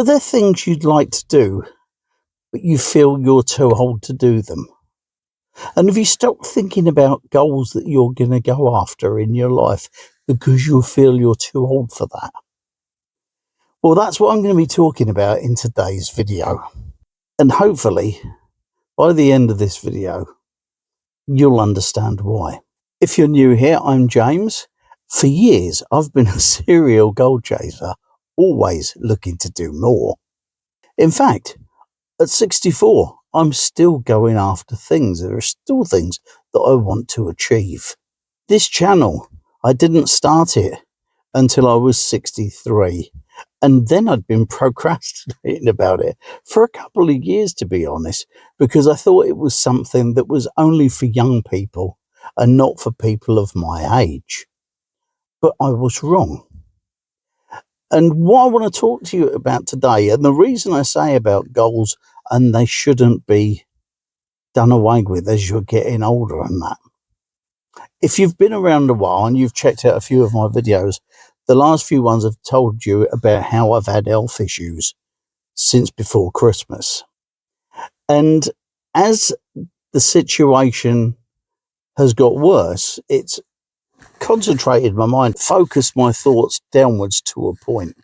Are there things you'd like to do, but you feel you're too old to do them? And have you stopped thinking about goals that you're going to go after in your life because you feel you're too old for that? Well, that's what I'm going to be talking about in today's video. And hopefully, by the end of this video, you'll understand why. If you're new here, I'm James. For years, I've been a serial goal chaser, always looking to do more. In fact, at 64, I'm still going after things. There are still things that I want to achieve. This channel, I didn't start it until I was 63. And then I'd been procrastinating about it for a couple of years, to be honest, because I thought it was something that was only for young people and not for people of my age. But I was wrong. And what I want to talk to you about today, and the reason I say about goals and they shouldn't be done away with as you're getting older and that. If you've been around a while and you've checked out a few of my videos, the last few ones have told you about how I've had health issues since before Christmas. And as the situation has got worse, it's concentrated my mind, focused my thoughts downwards to a point.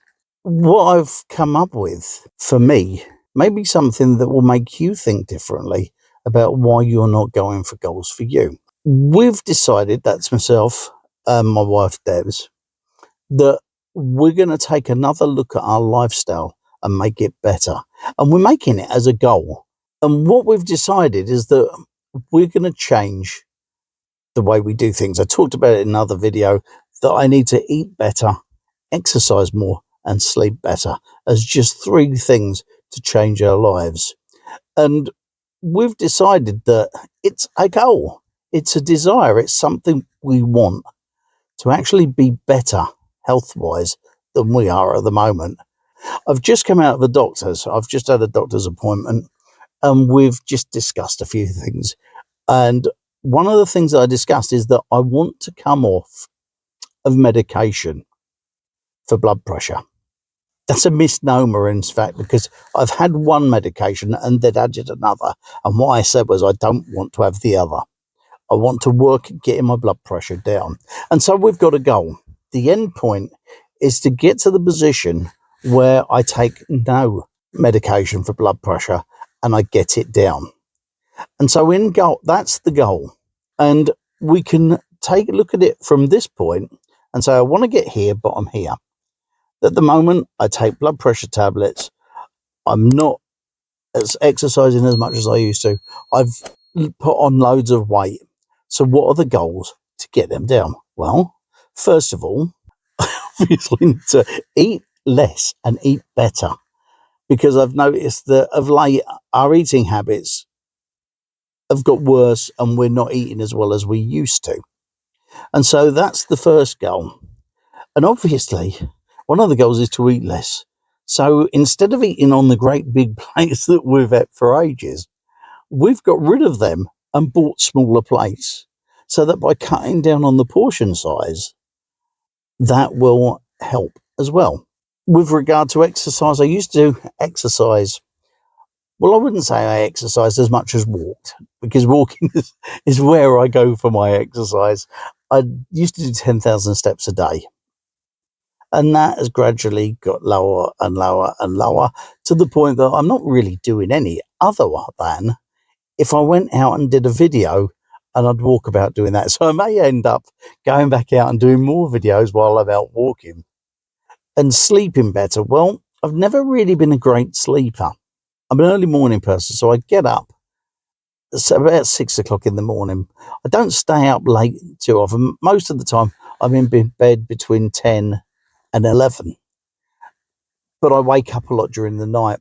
What I've come up with, for me, may be something that will make you think differently about why you're not going for goals for you. We've decided, that's myself and my wife Debs, that we're going to take another look at our lifestyle and make it better. And we're making it as a goal. And what we've decided is that we're going to change the way we do things. I talked about it in another video that I need to eat better, exercise more, and sleep better as just 3 things to change our lives. And we've decided that it's a goal. It's a desire. It's something we want to actually be better health-wise than we are at the moment. I've just come out of the doctor's. I've just had a doctor's appointment and we've just discussed a few things. And one of the things that I discussed is that I want to come off of medication for blood pressure. That's a misnomer, in fact, because I've had one medication and then added another. And what I said was I don't want to have the other. I want to work at getting my blood pressure down. And so we've got a goal. The end point is to get to the position where I take no medication for blood pressure and I get it down. And so in goal, that's the goal. And we can take a look at it from this point and say, I want to get here, but I'm here. At the moment, I take blood pressure tablets. I'm not exercising as much as I used to. I've put on loads of weight. So what are the goals to get them down? Well, first of all, obviously need to eat less and eat better, because I've noticed that of late our eating habits have got worse and we're not eating as well as we used to. And so that's the first goal. And obviously, one of the goals is to eat less. So instead of eating on the great big plates that we've had for ages, we've got rid of them and bought smaller plates, so that by cutting down on the portion size, that will help as well. With regard to exercise, I used to exercise. Well, I wouldn't say I exercised as much as walked, because walking is where I go for my exercise. I used to do 10,000 steps a day. And that has gradually got lower and lower and lower to the point that I'm not really doing any other than if I went out and did a video and I'd walk about doing that. So I may end up going back out and doing more videos while I'm out walking. And sleeping better. Well, I've never really been a great sleeper. I'm an early morning person, so I get up about 6 o'clock in the morning. I don't stay up late too often. Most of the time, I'm in bed between 10 and 11. But I wake up a lot during the night.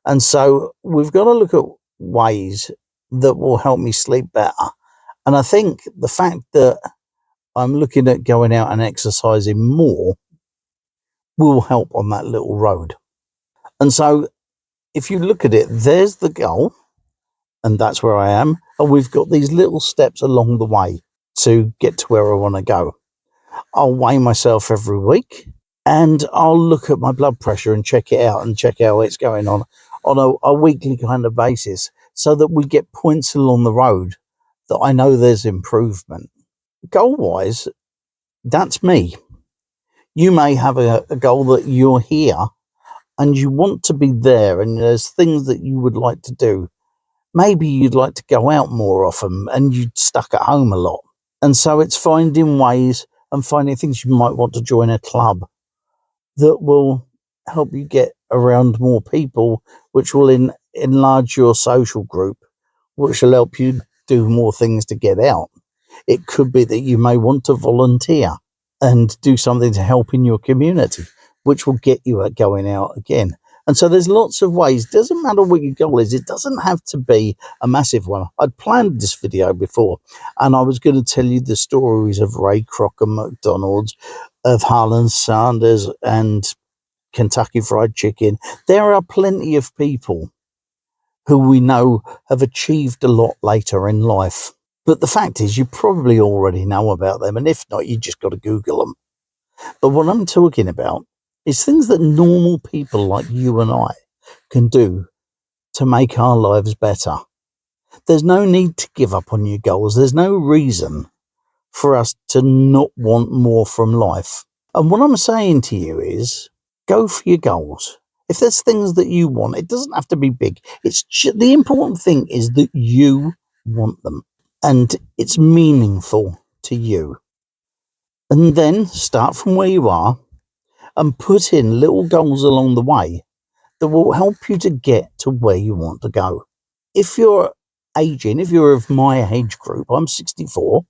And so we've got to look at ways that will help me sleep better. And I think the fact that I'm looking at going out and exercising more will help on that little road. And so if you look at it, there's the goal, and that's where I am. And we've got these little steps along the way to get to where I want to go. I'll weigh myself every week. and I'll look at my blood pressure and check it out and check how it's going on a weekly kind of basis, so that we get points along the road that I know there's improvement. Goal-wise, that's me. You may have a goal that you're here and you want to be there, and there's things that you would like to do. Maybe you'd like to go out more often and you're stuck at home a lot. And so it's finding ways and finding things. You might want to join a club that will help you get around more people, which will enlarge your social group, which will help you do more things to get out. It could be that you may want to volunteer and do something to help in your community, which will get you going out again. And so there's lots of ways. Doesn't matter what your goal is. It doesn't have to be a massive one. I'd planned this video before, and I was going to tell you the stories of Ray Kroc and McDonald's, of Harlan Sanders and Kentucky Fried Chicken. There are plenty of people who we know have achieved a lot later in life. But the fact is, you probably already know about them, and if not, you just got to Google them. But what I'm talking about is things that normal people like you and I can do to make our lives better. There's no need to give up on your goals. There's no reason for us to not want more from life. And what I'm saying to you is, go for your goals. If there's things that you want, it doesn't have to be big. The important thing is that you want them and it's meaningful to you. And then start from where you are and put in little goals along the way that will help you to get to where you want to go. If you're if you're of my age group, I'm 64,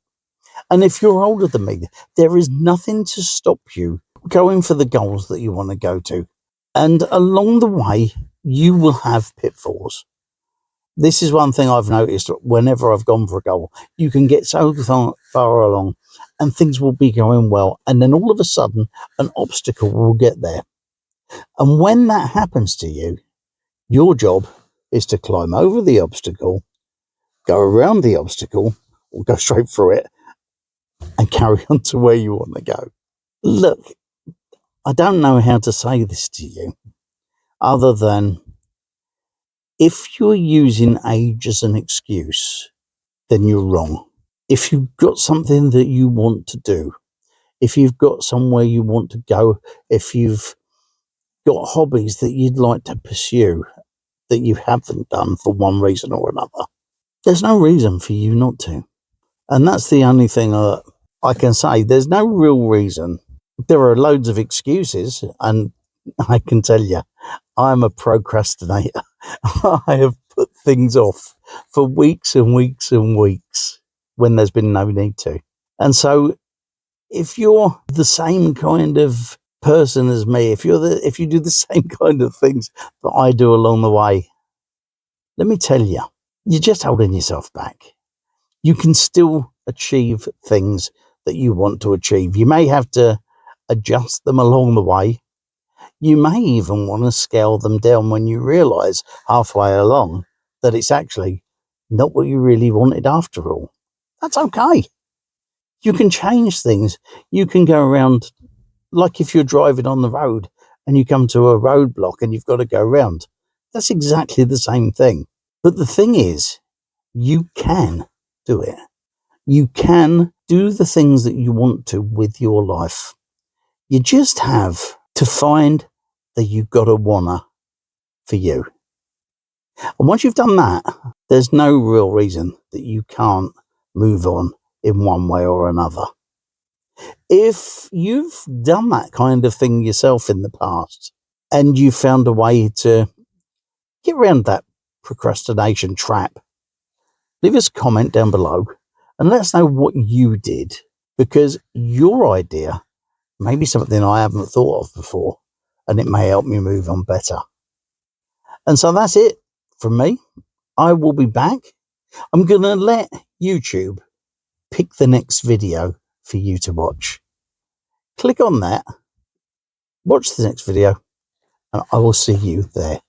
and if you're older than me, there is nothing to stop you going for the goals that you want to go to. And along the way, you will have pitfalls. This is one thing I've noticed whenever I've gone for a goal. You can get so far along and things will be going well. And then all of a sudden, an obstacle will get there. And when that happens to you, your job is to climb over the obstacle, go around the obstacle, or go straight through it and carry on to where you want to go. Look, I don't know how to say this to you other than, if you're using age as an excuse, then you're wrong. If you've got something that you want to do, if you've got somewhere you want to go, if you've got hobbies that you'd like to pursue that you haven't done for one reason or another, there's no reason for you not to. And that's the only thing I can say. There's no real reason. There are loads of excuses, and I can tell you, I'm a procrastinator. I have put things off for weeks and weeks and weeks when there's been no need to. And so if you're the same kind of person as me, if you do the same kind of things that I do along the way, let me tell you, you're just holding yourself back. You can still achieve things that you want to achieve. You may have to adjust them along the way. You may even want to scale them down when you realise halfway along that it's actually not what you really wanted after all. That's okay. You can change things. You can go around, like if you're driving on the road and you come to a roadblock and you've got to go round. That's exactly the same thing. But the thing is, you can do it. You can do the things that you want to with your life. You just have to find that you've got a wanna for you. And once you've done that, there's no real reason that you can't move on in one way or another. If you've done that kind of thing yourself in the past and you found a way to get around that procrastination trap, leave us a comment down below and let us know what you did, because your idea may be something I haven't thought of before and it may help me move on better. And so that's it from me. I will be back. I'm going to let YouTube pick the next video for you to watch. Click on that, watch the next video, and I will see you there.